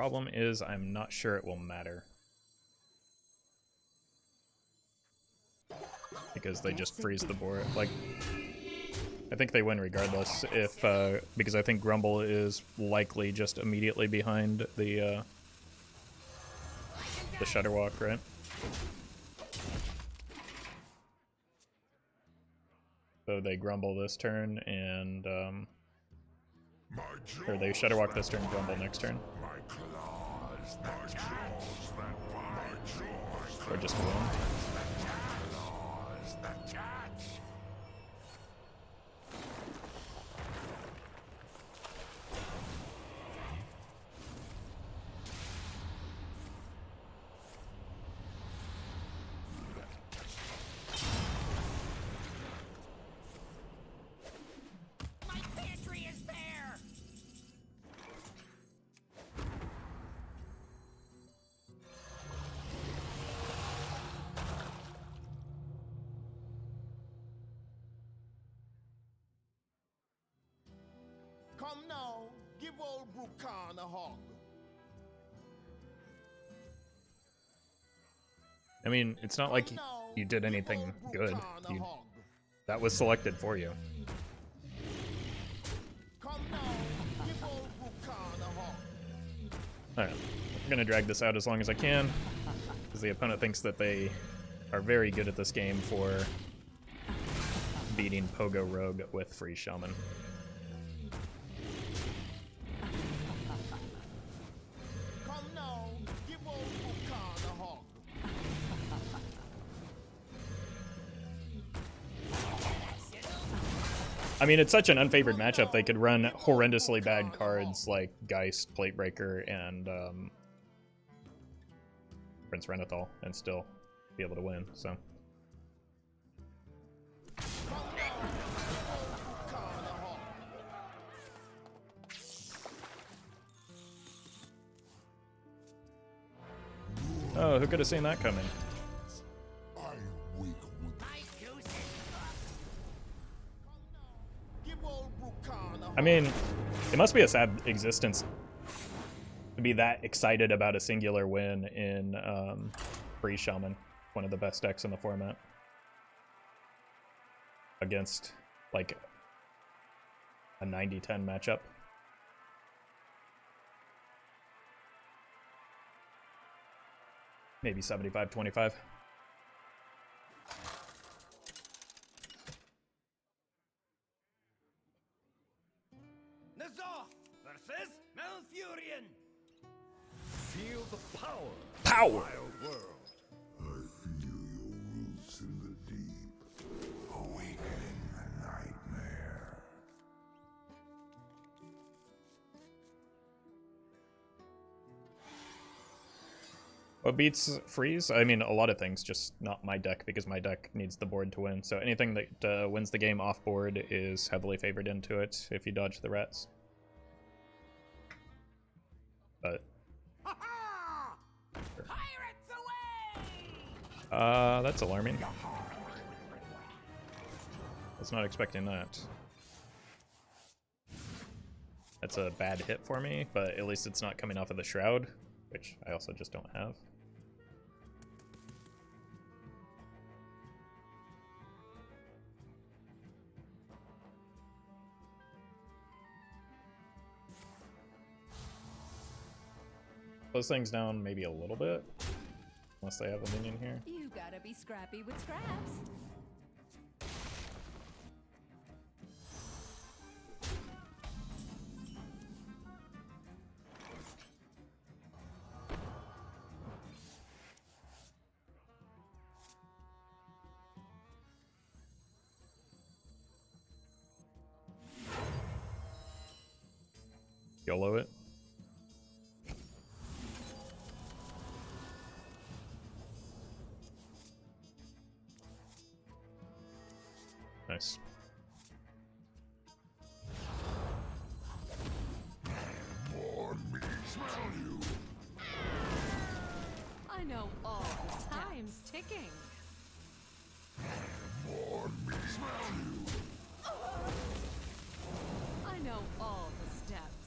Problem is, I'm not sure it will matter. Because they just freeze the board. Like, I think they win regardless if, because I think Grumble is likely just immediately behind the Shudderwalk, right? So they Grumble this turn and, or they Shudderwalk this turn, Grumble next turn. Or just win. Come now, give old Brucan a hug. I mean, it's not like you did anything good. That was selected for you. Come now, give old Brucan a hug. Alright, I'm gonna drag this out as long as I can, because the opponent thinks that they are very good at this game for beating Pogo Rogue with Free Shaman. Come now, give old Brucan a hug. I mean, it's such an unfavored matchup, they could run horrendously bad cards like Geist, Platebreaker, and Prince Renathal, and still be able to win, so. Oh, who could have seen that coming? I mean, it must be a sad existence to be that excited about a singular win in Free Shaman, one of the best decks in the format, against like a 90-10 matchup. Maybe 75-25. Nazar versus Malfurion. Feel the power. Power. Wild world. I feel your roots in the deep, awakening the nightmare. What beats freeze? I mean, a lot of things, just not my deck, because my deck needs the board to win. So anything that wins the game off board is heavily favored into it if you dodge the rats. But sure. Pirates away! That's alarming. I was not expecting that. That's a bad hit for me, but at least it's not coming off of the Shroud, which I also just don't have. Close things down maybe a little bit, unless they have a minion here. You gotta be scrappy with scraps. YOLO it. Nice. I know all the time's ticking. I know all the steps.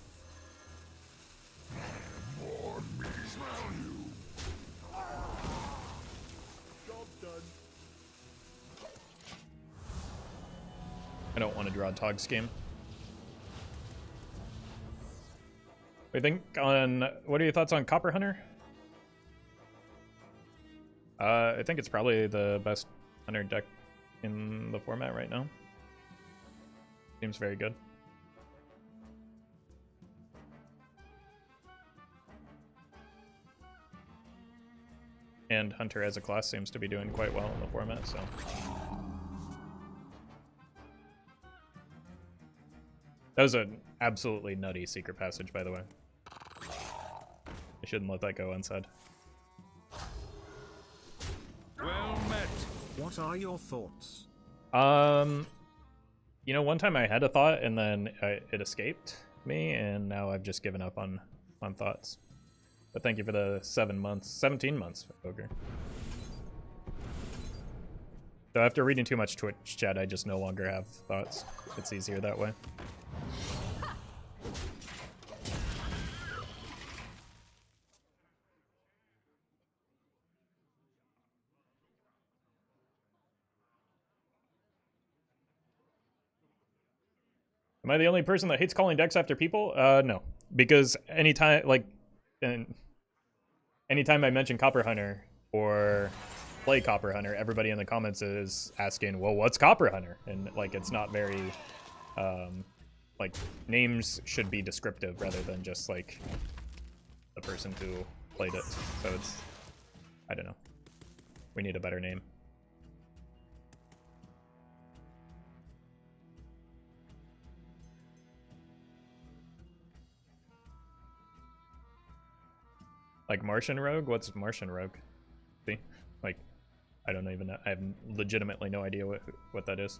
I don't want to draw a Tog scheme. I think on what are your thoughts on Copper Hunter? I think it's probably the best Hunter deck in the format right now. Seems very good. And Hunter as a class seems to be doing quite well in the format, so. That was an absolutely nutty secret passage, by the way. I shouldn't let that go unsaid. Well met. What are your thoughts? You know, one time I had a thought and then it escaped me, and now I've just given up on thoughts. But thank you for the 17 months, Ogre. So after reading too much Twitch chat, I just no longer have thoughts. It's easier that way. Am I the only person that hates calling decks after people? No. Because anytime I mention Copper Hunter or play Copper Hunter, everybody in the comments is asking, well, what's Copper Hunter? And like, it's not very, like, names should be descriptive rather than just like the person who played it. So it's, I don't know. We need a better name. Like Martian Rogue? What's Martian Rogue? See? Like, I don't even know. I have legitimately no idea what that is.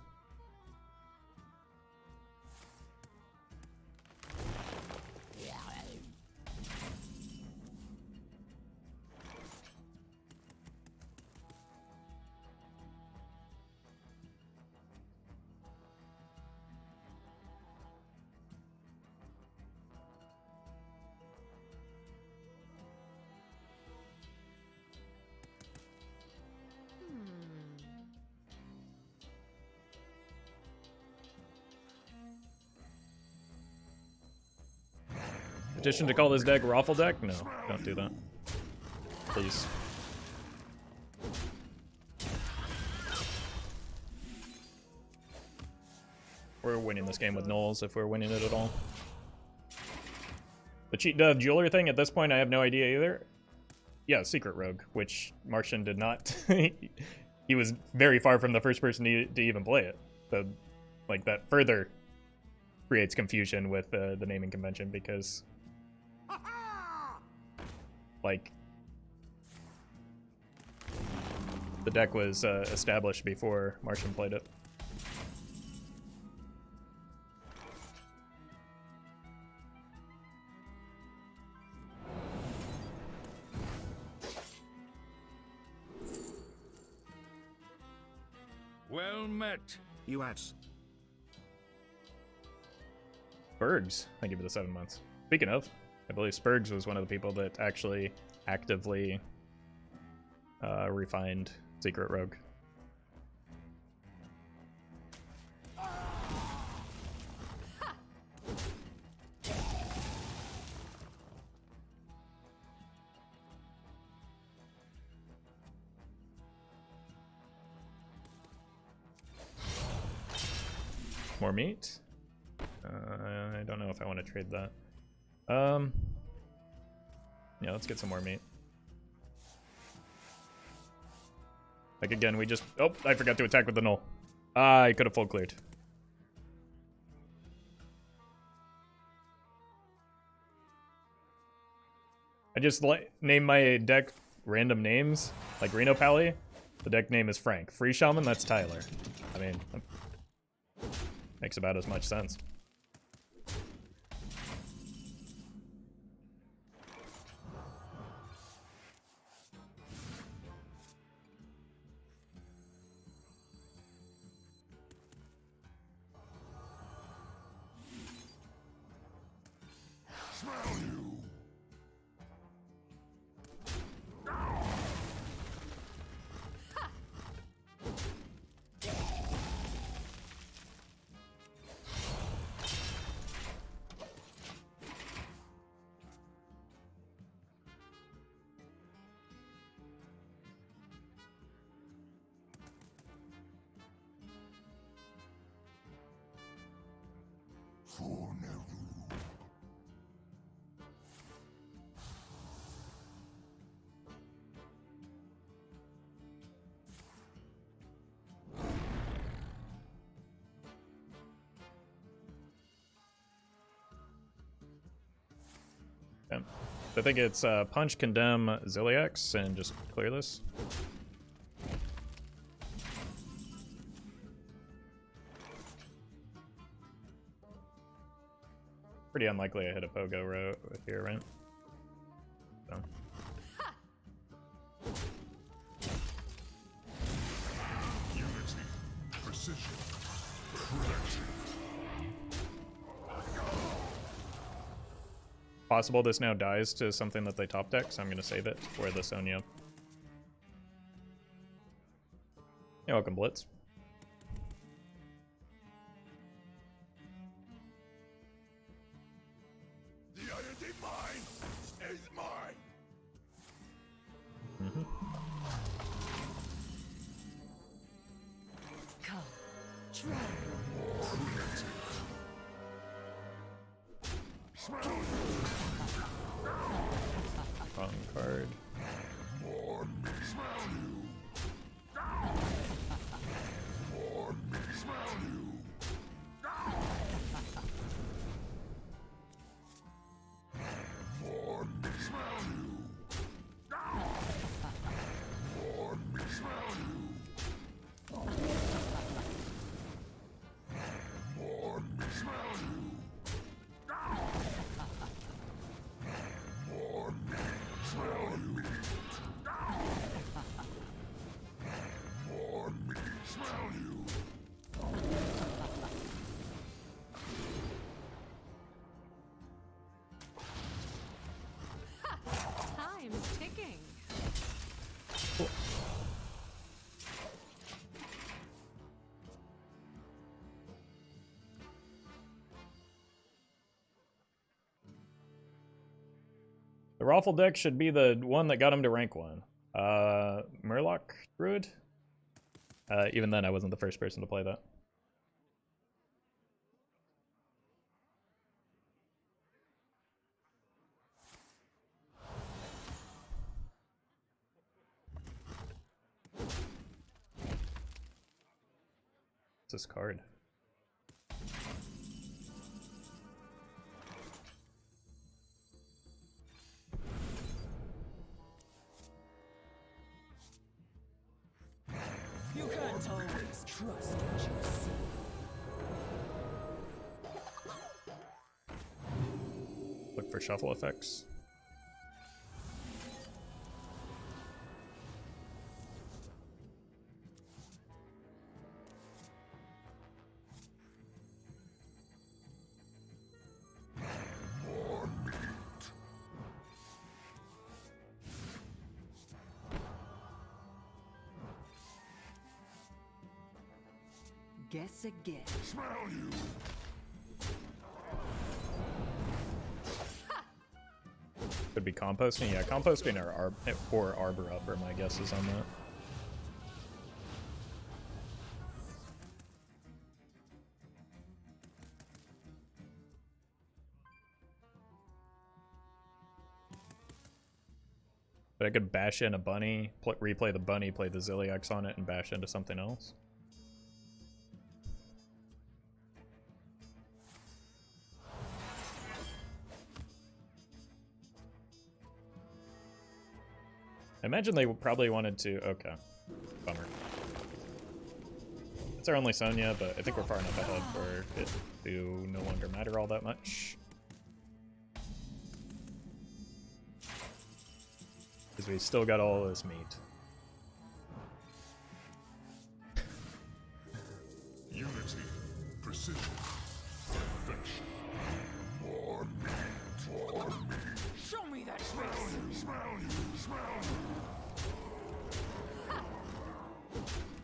Petition to call this deck Roffle deck? No, don't do that. Please. We're winning this game with Gnolls if we're winning it at all. The cheat dev jeweler thing, at this point I have no idea either. Yeah, Secret Rogue, which Martian did not. He was very far from the first person to even play it. So, like, that further creates confusion with the naming convention because, like, the deck was established before Martian played it. Well met. You ads. Spurgs, thank you for the 7 months. Speaking of, I believe Spurgs was one of the people that actually actively refined Secret Rogue. More meat? I don't know if I want to trade that. Yeah, let's get some more meat. Like, again, we just... Oh, I forgot to attack with the Gnoll. I could have full cleared. I just name my deck random names, like Reno Pally. The deck name is Frank. Free Shaman, that's Tyler. I mean... makes about as much sense. Smell you. Okay. I think it's punch, condemn, Zilliax, and just clear this. Pretty unlikely I hit a Pogo Rogue here, right? So. Unity, precision, protection. Possible this now dies to something that they top deck, so I'm going to save it for the Sonya. You're welcome, Blitz. The identity mine is mine. Come, try. Wrong card. More me, smell you. More me, smell you. More me, smell you. More me, smell you. More me, smell you. More me, smell you. More me, smell you. Time's ticking. The Roffle deck should be the one that got him to rank 1. Murloc Druid? Even then, I wasn't the first person to play that. What's this card? You can't always trust what you see. Look for shuffle effects. More meat. Guess again. Smell you. Could be composting. Yeah, composting or Arbor Upper, my guess is on that. But I could bash in a bunny, replay the bunny, play the Zilliax on it, and bash into something else. I imagine they probably wanted to... Okay. Bummer. It's our only Sonya, but I think we're far enough ahead for it to no longer matter all that much. Because we still got all this meat. Unity, precision, perfection. More meat, more meat. Show me that face. Smell you, smell you.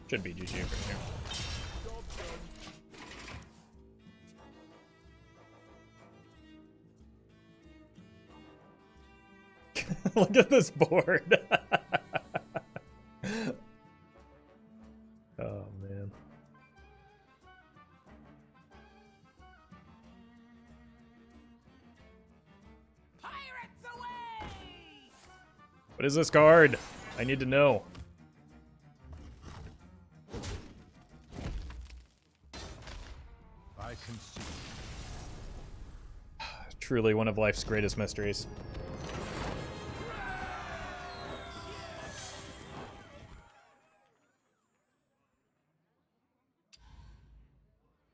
Should be GG from here. Look at this board. Oh man. Pirates away! What is this card? I need to know. I can see. Truly one of life's greatest mysteries.